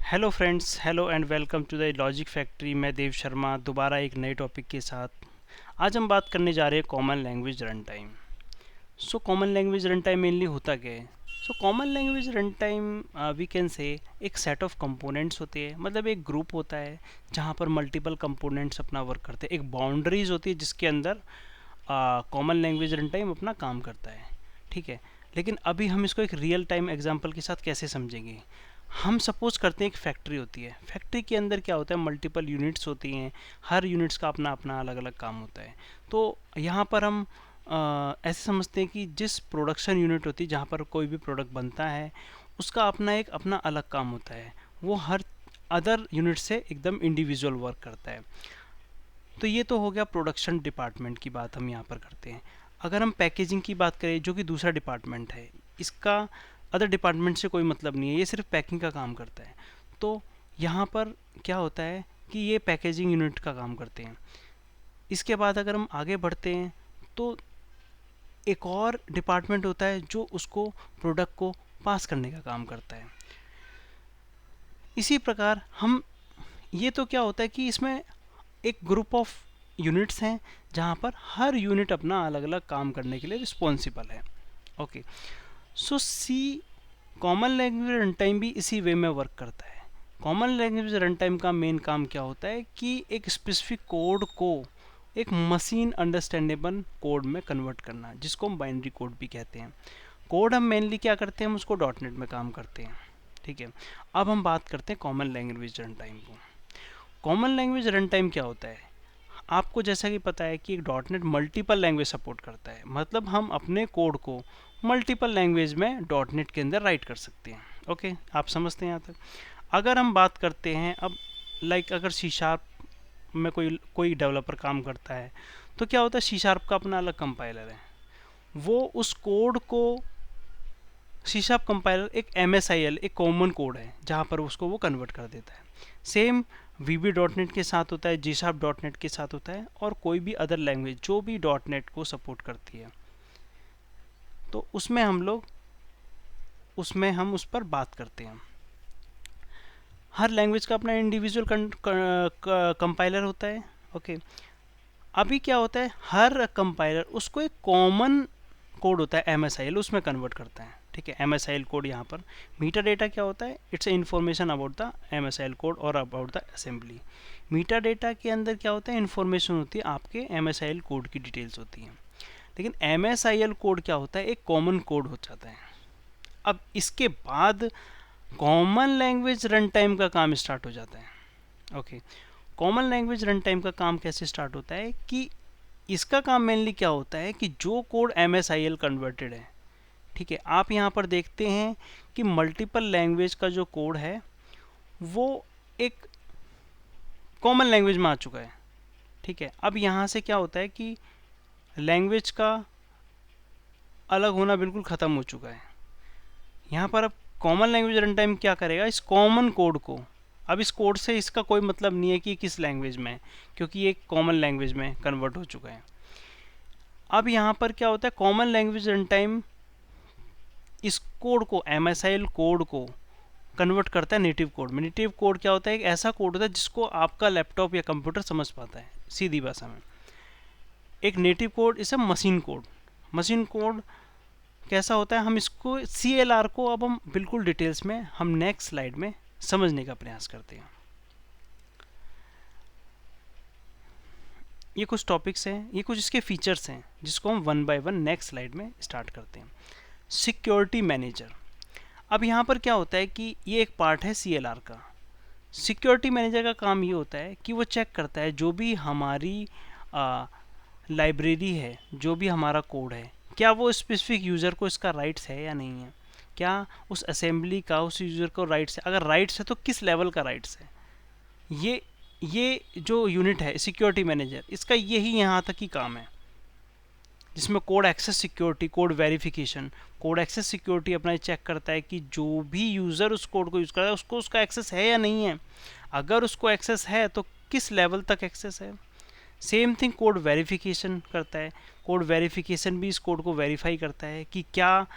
Hello friends, hello and welcome to the Logic Factory. मैं देव शर्मा दोबारा एक नए टॉपिक के साथ। आज हम बात करने जा रहे हैं common language run time. So common language run time mainly होता क्या है? So common language run time we can say एक सेट ऑफ कंपोनेंट्स होते हैं, मतलब एक ग्रुप होता है जहाँ पर मल्टीपल कंपोनेंट्स अपना वर्क करते हैं। एक बाउंड्रीज होती है जिसके अंदर कॉमन लैंग्वेज रन टाइम अपना काम करता है। ठीक है, लेकिन अभी हम इसको एक रियल टाइम एग्जांपल के साथ कैसे समझेंगे? हम सपोज करते हैं एक फैक्ट्री होती है। फैक्ट्री के अंदर क्या होता है, मल्टीपल यूनिट्स होती हैं। हर यूनिट्स का अपना अपना अलग अलग काम होता है। तो यहाँ पर हम ऐसे समझते हैं कि जिस प्रोडक्शन यूनिट होती है जहाँ पर कोई भी प्रोडक्ट बनता है, उसका अपना एक अपना अलग काम होता है। वो हर अदर यूनिट से एकदम इंडिविजुअल वर्क करता है। तो ये तो हो गया प्रोडक्शन डिपार्टमेंट की बात हम यहाँ पर करते हैं। अगर हम पैकेजिंग की बात करें, जो कि दूसरा डिपार्टमेंट है, इसका अदर डिपार्टमेंट से कोई मतलब नहीं है, ये सिर्फ पैकिंग का काम करता है। तो यहाँ पर क्या होता है कि ये पैकेजिंग यूनिट का काम करते हैं। इसके बाद अगर हम आगे बढ़ते हैं तो एक और डिपार्टमेंट होता है जो उसको प्रोडक्ट को पास करने का काम करता है। इसी प्रकार हम ये तो क्या होता है कि इसमें एक ग्रुप ऑफ यूनिट्स हैं जहाँ पर हर यूनिट अपना अलग अलग काम करने के लिए रिस्पॉन्सिबल है। ओके, सो सी कॉमन लैंग्वेज रन टाइम भी इसी वे में वर्क करता है। कॉमन लैंग्वेज रन टाइम का मेन काम क्या होता है कि एक स्पेसिफिक कोड को एक मशीन अंडरस्टैंडेबल कोड में कन्वर्ट करना, जिसको हम बाइनरी कोड भी कहते हैं। कोड हम मेनली क्या करते हैं, हम उसको डॉट नेट में काम करते हैं। ठीक है, अब हम बात करते हैं कॉमन लैंग्वेज रन टाइम को। कॉमन लैंग्वेज रन टाइम क्या होता है? आपको जैसा कि पता है कि एक dot net multiple language support करता है, मतलब हम अपने कोड को मल्टीपल लैंग्वेज में डॉट नेट के अंदर राइट कर सकते हैं। ओके, आप समझते हैं यहाँ तक? अगर हम बात करते हैं अब, अगर सी शार्प में कोई डेवलपर काम करता है, तो क्या होता है, सी शार्प का अपना अलग कंपाइलर है। वो उस कोड को, सी शार्प कंपाइलर एक MSIL एक कॉमन कोड है जहाँ पर उसको वो कन्वर्ट कर देता है। सेम VB डॉट नेट के साथ होता है, जी शार्प डॉट नेट के साथ होता है, और कोई भी अदर लैंग्वेज जो भी डॉट नेट को सपोर्ट करती है, तो उसमें हम उस पर बात करते हैं। हर लैंग्वेज का अपना इंडिविजुअल कंपाइलर होता है। ओके, अभी क्या होता है, हर कंपाइलर उसको एक कॉमन कोड होता है MSIL, उसमें कन्वर्ट करता है। ठीक है, MSIL कोड यहाँ पर मीटा डेटा क्या होता है, it's information about the MSIL code और अबाउट द असेंबली। मीटा डेटा के अंदर क्या होता है, इन्फॉर्मेशन होती है, आपके MSIL कोड की डिटेल्स होती हैं। लेकिन MSIL कोड क्या होता है, एक कॉमन कोड हो जाता है। अब इसके बाद कॉमन लैंग्वेज रन टाइम का काम स्टार्ट हो जाता है। Okay, common language run time का काम कैसे स्टार्ट होता है कि इसका काम मेनली क्या होता है कि जो कोड MSIL कन्वर्टेड है, ठीक है, आप यहाँ पर देखते हैं कि मल्टीपल लैंग्वेज का जो कोड है वो एक कॉमन लैंग्वेज में आ चुका है। ठीक है, अब यहाँ से क्या होता है कि लैंग्वेज का अलग होना बिल्कुल ख़त्म हो चुका है। यहाँ पर अब कॉमन लैंग्वेज रन टाइम क्या करेगा, इस कॉमन कोड को, अब इस कोड से इसका कोई मतलब नहीं है कि किस लैंग्वेज में है, क्योंकि ये कॉमन लैंग्वेज में कन्वर्ट हो चुका है। अब यहाँ पर क्या होता है, कॉमन लैंग्वेज रन टाइम इस कोड को, MSIL कोड को कन्वर्ट करता है नेटिव कोड में। नेटिव कोड क्या होता है, एक ऐसा कोड होता है जिसको आपका लैपटॉप या कंप्यूटर समझ पाता है, सीधी भाषा में। एक नेटिव कोड इसे मशीन कोड। मशीन कोड कैसा होता है, हम इसको CLR को अब हम बिल्कुल डिटेल्स में हम नेक्स्ट स्लाइड में समझने का प्रयास करते हैं। ये कुछ टॉपिक्स हैं, ये कुछ इसके फीचर्स हैं जिसको हम one by one next slide में स्टार्ट करते हैं। Security manager. अब यहाँ पर क्या होता है कि ये एक पार्ट है CLR का। सिक्योरिटी मैनेजर का काम ये होता है कि वो चेक करता है जो भी हमारी लाइब्रेरी है, जो भी हमारा कोड है, क्या वो स्पेसिफिक यूज़र को इसका राइट्स है या नहीं है, क्या उस असेंबली का उस यूज़र को राइट्स है, अगर राइट्स है तो किस लेवल का राइट्स है। ये जो यूनिट है सिक्योरिटी मैनेजर, इसका यही यहाँ तक ही काम है, जिसमें code access security, code verification. Code access security अपना चेक करता है कि जो भी यूज़र उस कोड को यूज़ कर रहा है उसको उसका एक्सेस है या नहीं है, अगर उसको एक्सेस है तो किस लेवल तक एक्सेस है। सेम थिंग कोड वेरिफिकेशन करता है। कोड वेरिफिकेशन भी इस कोड को वेरीफाई करता है कि क्या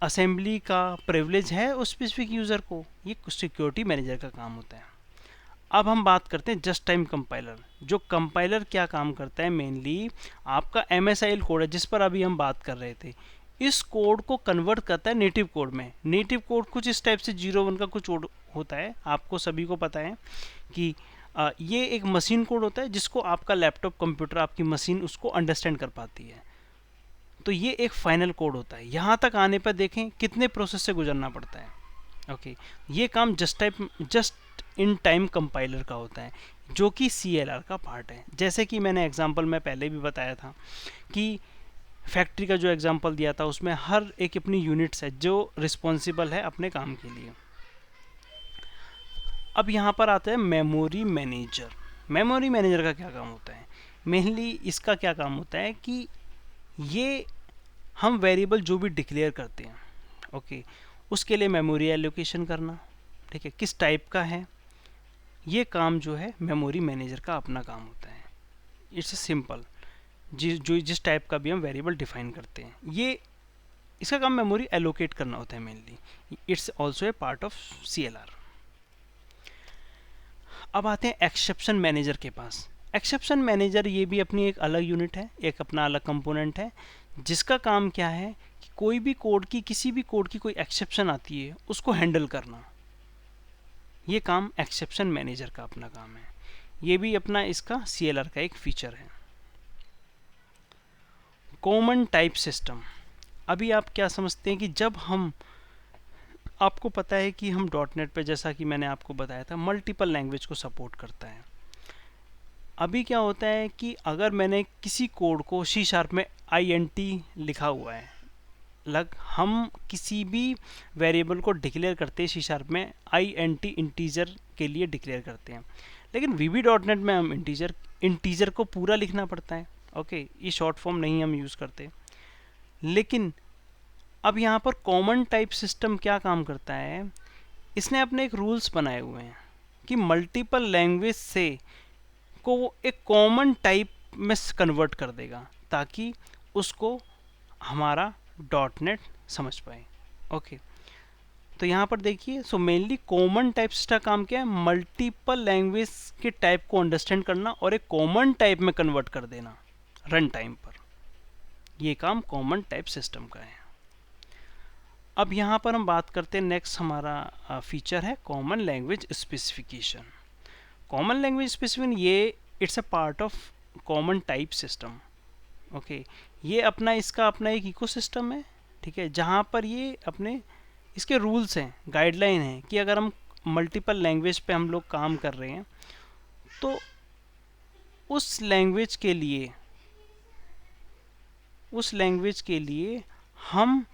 असेंबली का प्रिविलेज है उस स्पेसिफिक यूज़र को, ये सिक्योरिटी मैनेजर का काम होता है। अब हम बात करते हैं जस्ट टाइम कंपाइलर। जो कंपाइलर क्या काम करता है, मेनली आपका MSIL कोड है जिस पर अभी हम बात कर रहे थे, इस कोड को कन्वर्ट करता है नेटिव कोड में। नेटिव कोड कुछ इस टाइप से 0-1 का कुछ होता है, आपको सभी को पता है कि ये एक मशीन कोड होता है जिसको आपका लैपटॉप, कंप्यूटर, आपकी मशीन उसको अंडरस्टैंड कर पाती है। तो ये एक फाइनल कोड होता है। यहाँ तक आने पर देखें कितने प्रोसेस से गुजरना पड़ता है। ओके, ये काम जस्ट इन टाइम कंपाइलर का होता है जो कि CLR का पार्ट है। जैसे कि मैंने एग्जांपल में पहले भी बताया था कि फैक्ट्री का जो एग्जांपल दिया था उसमें हर एक अपनी यूनिट्स है जो रिस्पॉन्सिबल है अपने काम के लिए। अब यहाँ पर आता है मेमोरी मैनेजर। मेमोरी मैनेजर का क्या काम होता है, मेनली इसका क्या काम होता है कि ये हम वेरिएबल जो भी डिक्लेयर करते हैं, ओके, उसके लिए मेमोरी एलोकेशन करना, ठीक है, किस टाइप का है, ये काम जो है मेमोरी मैनेजर का अपना काम होता है। इट्स सिंपल, जिस टाइप का भी हम वेरिएबल डिफाइन करते हैं, ये इसका काम मेमोरी एलोकेट करना होता है mainly. It's also a part of CLR। अब आते हैं एक्सेप्शन मैनेजर के पास। एक्सेप्शन मैनेजर ये भी अपनी एक अलग यूनिट है, एक अपना अलग कंपोनेंट है, जिसका काम क्या है कि कोई भी कोड की, किसी भी कोड की कोई एक्सेप्शन आती है उसको हैंडल करना। ये काम एक्सेप्शन मैनेजर का अपना काम है। ये भी अपना इसका CLR का एक फीचर है। Common type system. अभी आप क्या समझते हैं कि जब हम, आपको पता है कि हम .NET पे, जैसा कि मैंने आपको बताया था, मल्टीपल लैंग्वेज को सपोर्ट करता है। अभी क्या होता है कि अगर मैंने किसी कोड को C# में INT लिखा हुआ है, हम किसी भी वेरिएबल को डिक्लेयर करते हैं C# में INT, इंटीजर के लिए डिक्लेयर करते हैं, लेकिन VB.NET में हम इंटीजर को पूरा लिखना पड़ता है। ओके, ये शॉर्ट फॉर्म नहीं हम यूज़ करते। लेकिन अब यहाँ पर कॉमन टाइप सिस्टम क्या काम करता है, इसने अपने एक रूल्स बनाए हुए हैं कि मल्टीपल लैंग्वेज से को वो एक कॉमन टाइप में कन्वर्ट कर देगा ताकि उसको हमारा .NET समझ पाए। ओके, तो यहाँ पर देखिए, सो मेनली कॉमन टाइप्स का काम क्या है, मल्टीपल लैंग्वेज के टाइप को अंडरस्टैंड करना और एक कॉमन टाइप में कन्वर्ट कर देना रन टाइम पर। ये काम कॉमन टाइप सिस्टम का है। अब यहाँ पर हम बात करते हैं, नेक्स्ट हमारा फीचर है common language specification. Common language specification, ये it's a part of common type system. Okay, ये अपना, इसका अपना एक इकोसिस्टम है, ठीक है, जहाँ पर ये अपने इसके रूल्स हैं, गाइडलाइन हैं कि अगर हम मल्टीपल लैंग्वेज पे हम लोग काम कर रहे हैं तो उस लैंग्वेज के लिए हम,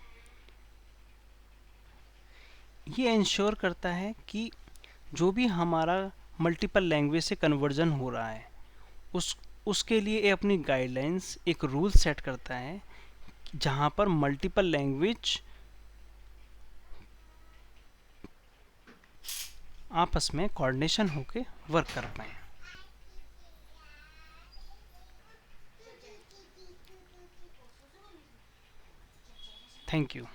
ये इंश्योर करता है कि जो भी हमारा मल्टीपल लैंग्वेज से कन्वर्जन हो रहा है उसके लिए अपनी गाइडलाइंस, एक रूल सेट करता है जहाँ पर मल्टीपल लैंग्वेज आपस में कोऑर्डिनेशन होके वर्क कर पाए। Thank you.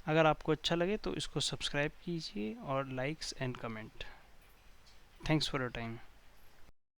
अगर आपको अच्छा लगे तो इसको सब्सक्राइब कीजिए और likes and comment. Thanks for your time.